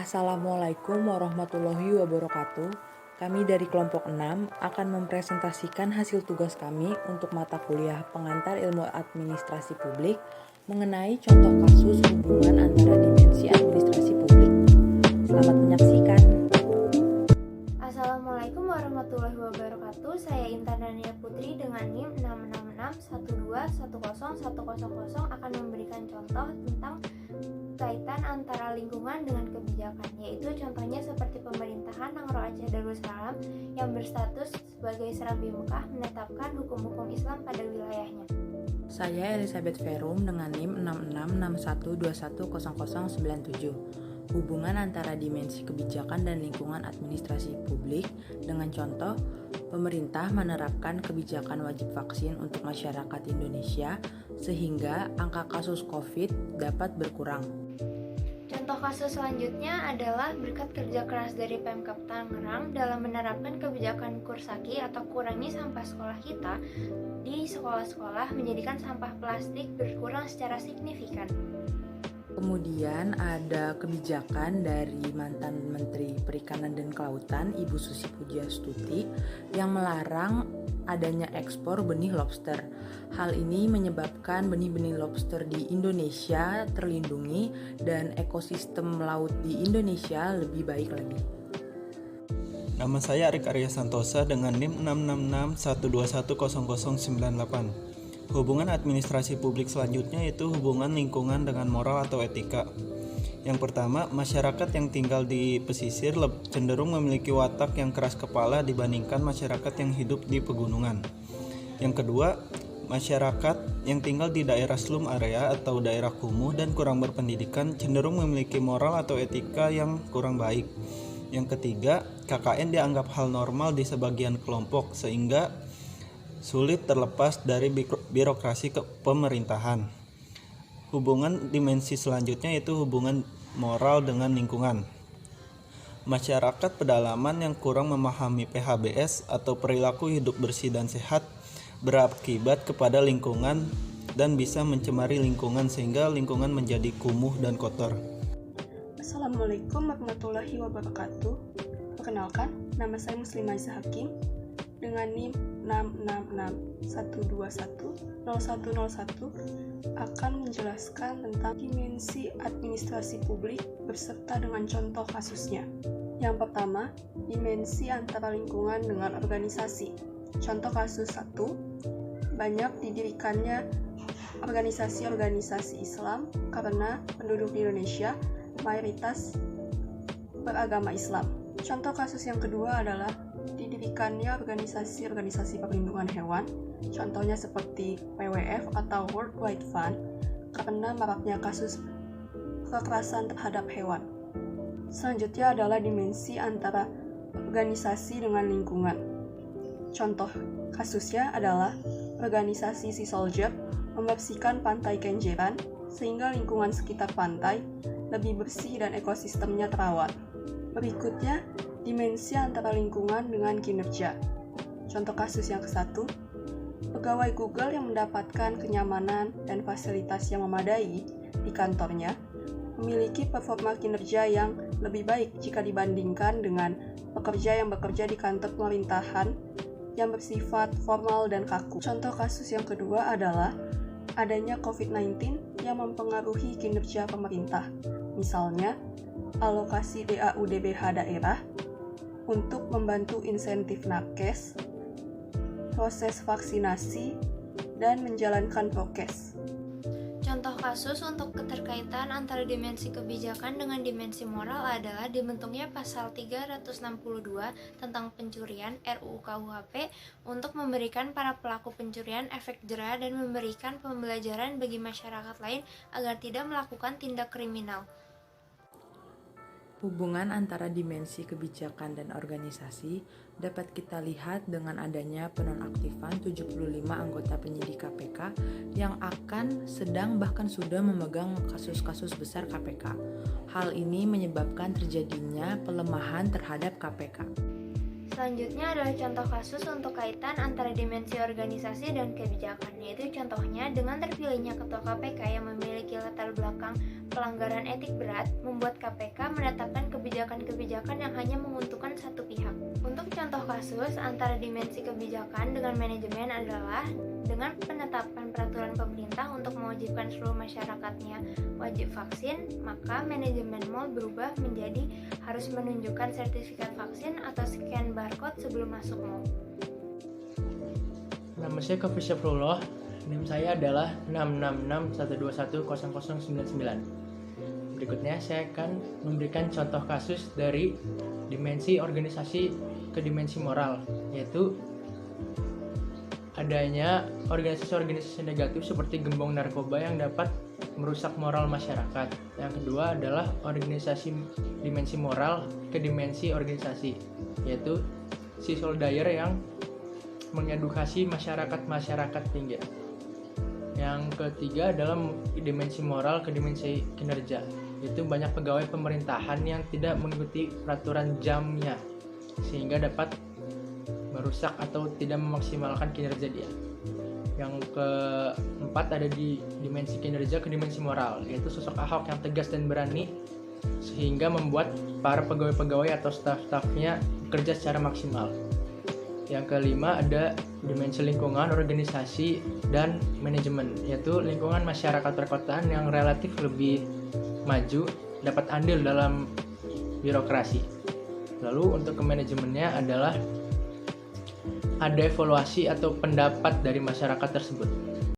Assalamualaikum warahmatullahi wabarakatuh. Kami dari kelompok 6 akan mempresentasikan hasil tugas kami untuk mata kuliah pengantar ilmu administrasi publik mengenai contoh kasus hubungan antara dimensi administrasi publik. Selamat menyaksikan. Assalamualaikum warahmatullahi wabarakatuh. Saya Intan Dania Putri dengan NIM 666121010 akan memberikan contoh tentang kaitan antara lingkungan dengan kebijakan, yaitu contohnya seperti pemerintahan Nangro Aceh Darussalam yang berstatus sebagai Serambi Mekah menetapkan hukum-hukum Islam pada wilayahnya. Saya Elizabeth Verum dengan NIM 6661210097. Hubungan antara dimensi kebijakan dan lingkungan administrasi publik dengan contoh pemerintah menerapkan kebijakan wajib vaksin untuk masyarakat Indonesia sehingga angka kasus COVID dapat berkurang. Contoh kasus selanjutnya adalah berkat kerja keras dari Pemkab Tangerang dalam menerapkan kebijakan Kursaki atau kurangi sampah sekolah kita di sekolah-sekolah, menjadikan sampah plastik berkurang secara signifikan. Kemudian ada kebijakan dari mantan Menteri Perikanan dan Kelautan Ibu Susi Pujiastuti yang melarang adanya ekspor benih lobster. Hal ini menyebabkan benih-benih lobster di Indonesia terlindungi dan ekosistem laut di Indonesia lebih baik lagi. Nama saya Arik Arya Santosa dengan NIM 66612100098. Hubungan administrasi publik selanjutnya yaitu hubungan lingkungan dengan moral atau etika. Yang pertama, masyarakat yang tinggal di pesisir cenderung memiliki watak yang keras kepala dibandingkan masyarakat yang hidup di pegunungan. Yang kedua, masyarakat yang tinggal di daerah slum area atau daerah kumuh dan kurang berpendidikan cenderung memiliki moral atau etika yang kurang baik. Yang ketiga, KKN dianggap hal normal di sebagian kelompok sehingga sulit terlepas dari birokrasi pemerintahan. Hubungan dimensi selanjutnya yaitu hubungan moral dengan lingkungan. Masyarakat pedalaman yang kurang memahami PHBS atau perilaku hidup bersih dan sehat berakibat kepada lingkungan dan bisa mencemari lingkungan sehingga lingkungan menjadi kumuh dan kotor. Assalamualaikum warahmatullahi wabarakatuh. Perkenalkan, nama saya Muslimah Aisyah Hakim dengan NIM 66612101001 akan menjelaskan tentang dimensi administrasi publik beserta dengan contoh kasusnya. Yang pertama, dimensi antara lingkungan dengan organisasi. Contoh kasus 1, banyak didirikannya organisasi-organisasi Islam karena penduduk di Indonesia mayoritas beragama Islam. Contoh kasus yang kedua adalah didirikannya organisasi-organisasi perlindungan hewan, contohnya seperti WWF atau World Wide Fund, karena maraknya kasus kekerasan terhadap hewan. Selanjutnya adalah dimensi antara organisasi dengan lingkungan. Contoh kasusnya adalah organisasi Sea Soldier membersihkan pantai Kenjeran sehingga lingkungan sekitar pantai lebih bersih dan ekosistemnya terawat. Berikutnya, dimensi antara lingkungan dengan kinerja. Contoh kasus yang ke-1, pegawai Google yang mendapatkan kenyamanan dan fasilitas yang memadai di kantornya memiliki performa kinerja yang lebih baik jika dibandingkan dengan pekerja yang bekerja di kantor pemerintahan yang bersifat formal dan kaku. Contoh kasus yang kedua adalah adanya COVID-19 yang mempengaruhi kinerja pemerintah. Misalnya, alokasi DAU/DBH daerah untuk membantu insentif nakes, proses vaksinasi, dan menjalankan prokes. Contoh kasus untuk keterkaitan antara dimensi kebijakan dengan dimensi moral adalah dibentuknya pasal 362 tentang pencurian RUU KUHP untuk memberikan para pelaku pencurian efek jera dan memberikan pembelajaran bagi masyarakat lain agar tidak melakukan tindak kriminal. Hubungan antara dimensi kebijakan dan organisasi dapat kita lihat dengan adanya penonaktifan 75 anggota penyidik KPK yang sedang bahkan sudah memegang kasus-kasus besar KPK. Hal ini menyebabkan terjadinya pelemahan terhadap KPK. Selanjutnya adalah contoh kasus untuk kaitan antara dimensi organisasi dan kebijakan, yaitu contohnya dengan terpilihnya Ketua KPK yang memiliki latar belakang pelanggaran etik berat, membuat KPK menetapkan kebijakan-kebijakan yang hanya menguntungkan satu pihak. Untuk contoh kasus antara dimensi kebijakan dengan manajemen adalah dengan penetapan peraturan pemerintah untuk mewajibkan seluruh masyarakatnya wajib vaksin, maka manajemen mal berubah menjadi harus menunjukkan sertifikat vaksin atau scan barcode sebelum masuk mal. Nama saya Kofi Syafrullah, NIM saya adalah 66612100099. Berikutnya saya akan memberikan contoh kasus dari dimensi organisasi ke dimensi moral, yaitu adanya organisasi-organisasi negatif seperti gembong narkoba yang dapat merusak moral masyarakat. Yang kedua adalah organisasi dimensi moral ke dimensi organisasi, yaitu si soldayer yang mengedukasi masyarakat pinggir. Yang ketiga adalah dimensi moral ke dimensi kinerja, yaitu banyak pegawai pemerintahan yang tidak mengikuti peraturan jamnya sehingga dapat merusak atau tidak memaksimalkan kinerja dia. Yang keempat ada di dimensi kinerja ke dimensi moral, yaitu sosok Ahok yang tegas dan berani sehingga membuat para pegawai-pegawai atau staf-stafnya bekerja secara maksimal. Yang kelima ada dimensi lingkungan, organisasi, dan manajemen, yaitu lingkungan masyarakat perkotaan yang relatif lebih maju dapat andil dalam birokrasi. Lalu untuk ke manajemennya adalah ada evaluasi atau pendapat dari masyarakat tersebut.